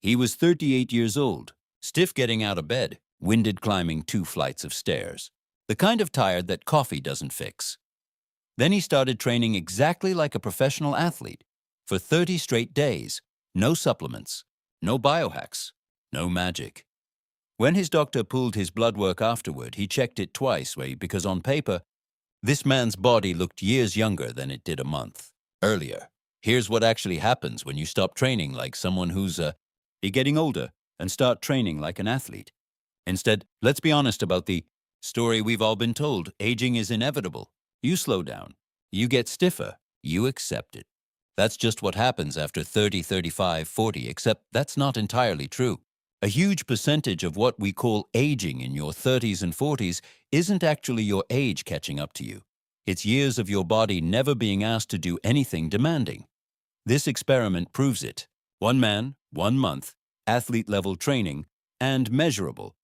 He was 38 years old, stiff getting out of bed, winded climbing 2 flights of stairs. The kind of tired that coffee doesn't fix. Then he started training exactly like a professional athlete, for 30 straight days, no supplements, no biohacks, no magic. When his doctor pulled his blood work afterward, he checked it twice because on paper, this man's body looked years younger than it did a month earlier. Here's what actually happens when you stop training like someone who's getting older and start training like an athlete. Instead, let's be honest about the story we've all been told. Aging is inevitable. You slow down. You get stiffer. You accept it. That's just what happens after 30, 35, 40, except that's not entirely true. A huge percentage of what we call aging in your 30s and 40s isn't actually your age catching up to you. It's years of your body never being asked to do anything demanding. This experiment proves it. 1 man, 1 month, athlete-level training, and measurable.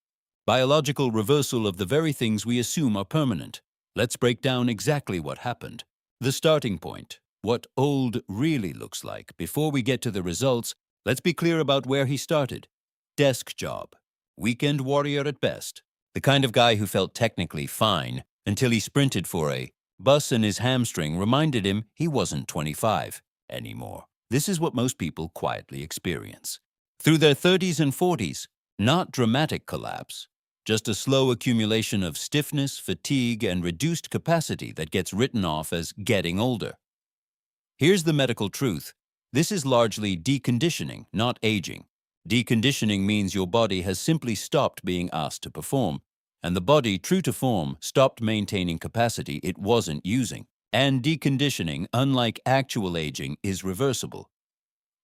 Biological reversal of the very things we assume are permanent. Let's break down exactly what happened. The starting point, what old really looks like. Before we get to the results, let's be clear about where he started. Desk job. Weekend warrior at best. The kind of guy who felt technically fine until he sprinted for a bus and his hamstring reminded him he wasn't 25 anymore. This is what most people quietly experience. Through their 30s and 40s, not dramatic collapse, just a slow accumulation of stiffness, fatigue, and reduced capacity that gets written off as getting older. Here's the medical truth. This is largely deconditioning, not aging. Deconditioning means your body has simply stopped being asked to perform, and the body, true to form, stopped maintaining capacity it wasn't using. And deconditioning, unlike actual aging, is reversible.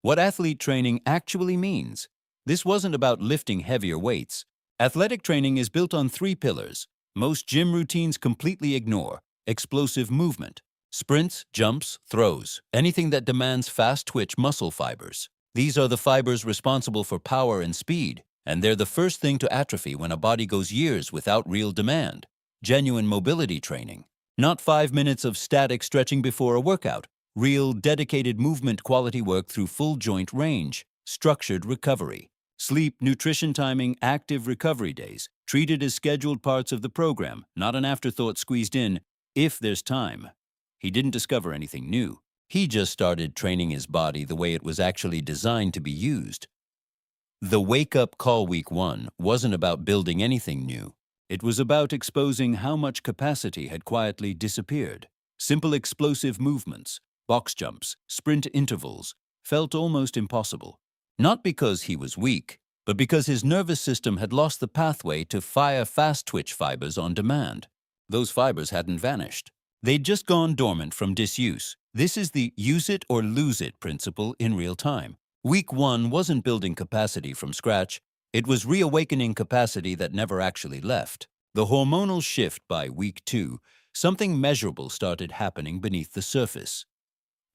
What athlete training actually means. This wasn't about lifting heavier weights. Athletic training is built on 3 pillars. Most gym routines completely ignore: explosive movement, sprints, jumps, throws, anything that demands fast twitch muscle fibers. These are the fibers responsible for power and speed, and they're the first thing to atrophy when a body goes years without real demand. Genuine mobility training. Not 5 minutes of static stretching before a workout. Real, dedicated movement quality work through full joint range. Structured recovery. Sleep, nutrition timing, active recovery days. Treated as scheduled parts of the program, not an afterthought squeezed in, if there's time. He didn't discover anything new. He just started training his body the way it was actually designed to be used. The wake-up call week 1 wasn't about building anything new. It was about exposing how much capacity had quietly disappeared. Simple explosive movements, box jumps, sprint intervals, felt almost impossible. Not because he was weak, but because his nervous system had lost the pathway to fire fast-twitch fibers on demand. Those fibers hadn't vanished. They'd just gone dormant from disuse. This is the use it or lose it principle in real time. Week 1 wasn't building capacity from scratch. It was reawakening capacity that never actually left. The hormonal shift by week 2, something measurable started happening beneath the surface.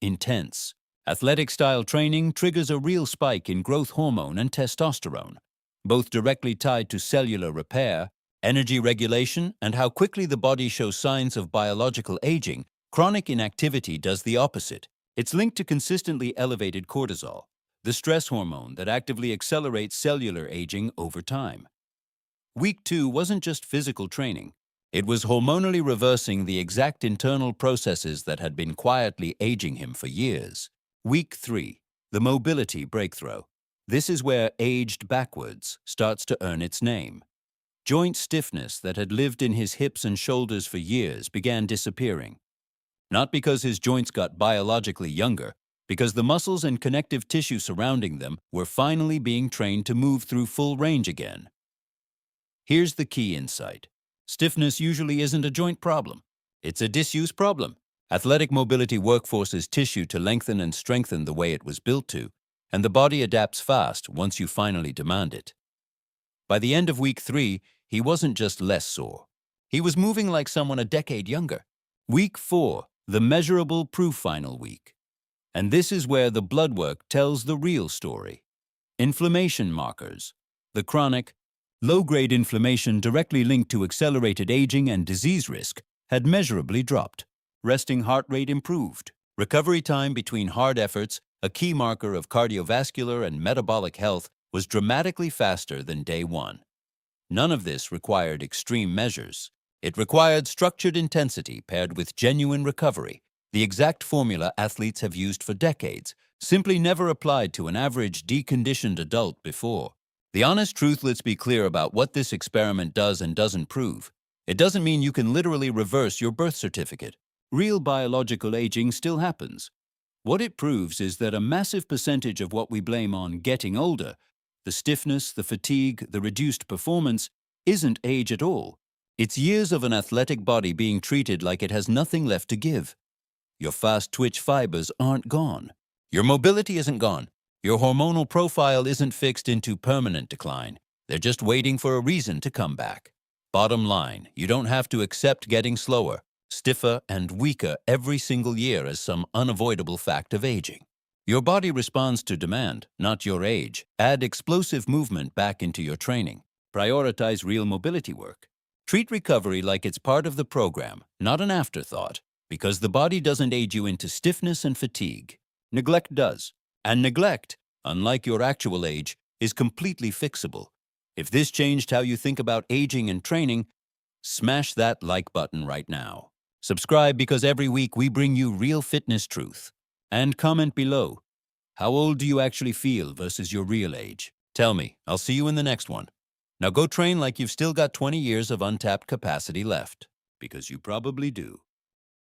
Intense. Athletic-style training triggers a real spike in growth hormone and testosterone, both directly tied to cellular repair, energy regulation, and how quickly the body shows signs of biological aging. Chronic inactivity does the opposite. It's linked to consistently elevated cortisol, the stress hormone that actively accelerates cellular aging over time. Week 2 wasn't just physical training. It was hormonally reversing the exact internal processes that had been quietly aging him for years. Week 3, the mobility breakthrough. This is where aged backwards starts to earn its name. Joint stiffness that had lived in his hips and shoulders for years began disappearing. Not because his joints got biologically younger, because the muscles and connective tissue surrounding them were finally being trained to move through full range again. Here's the key insight. Stiffness usually isn't a joint problem. It's a disuse problem. Athletic mobility work forces tissue to lengthen and strengthen the way it was built to, and the body adapts fast once you finally demand it. By the end of week 3, he wasn't just less sore. He was moving like someone a decade younger. Week 4, the measurable proof final week. And this is where the blood work tells the real story. Inflammation markers. The chronic, low-grade inflammation directly linked to accelerated aging and disease risk had measurably dropped. Resting heart rate improved. Recovery time between hard efforts, a key marker of cardiovascular and metabolic health, was dramatically faster than day one. None of this required extreme measures. It required structured intensity paired with genuine recovery, the exact formula athletes have used for decades, simply never applied to an average deconditioned adult before. The honest truth, let's be clear about what this experiment does and doesn't prove. It doesn't mean you can literally reverse your birth certificate. Real biological aging still happens. What it proves is that a massive percentage of what we blame on getting older, the stiffness, the fatigue, the reduced performance, isn't age at all. It's years of an athletic body being treated like it has nothing left to give. Your fast twitch fibers aren't gone. Your mobility isn't gone. Your hormonal profile isn't fixed into permanent decline. They're just waiting for a reason to come back. Bottom line, you don't have to accept getting slower, stiffer, and weaker every single year as some unavoidable fact of aging. Your body responds to demand, not your age. Add explosive movement back into your training. Prioritize real mobility work. Treat recovery like it's part of the program, not an afterthought, because the body doesn't age you into stiffness and fatigue. Neglect does. And neglect, unlike your actual age, is completely fixable. If this changed how you think about aging and training, smash that like button right now. Subscribe because every week we bring you real fitness truth. And comment below. How old do you actually feel versus your real age? Tell me. I'll see you in the next one. Now go train like you've still got 20 years of untapped capacity left, because you probably do.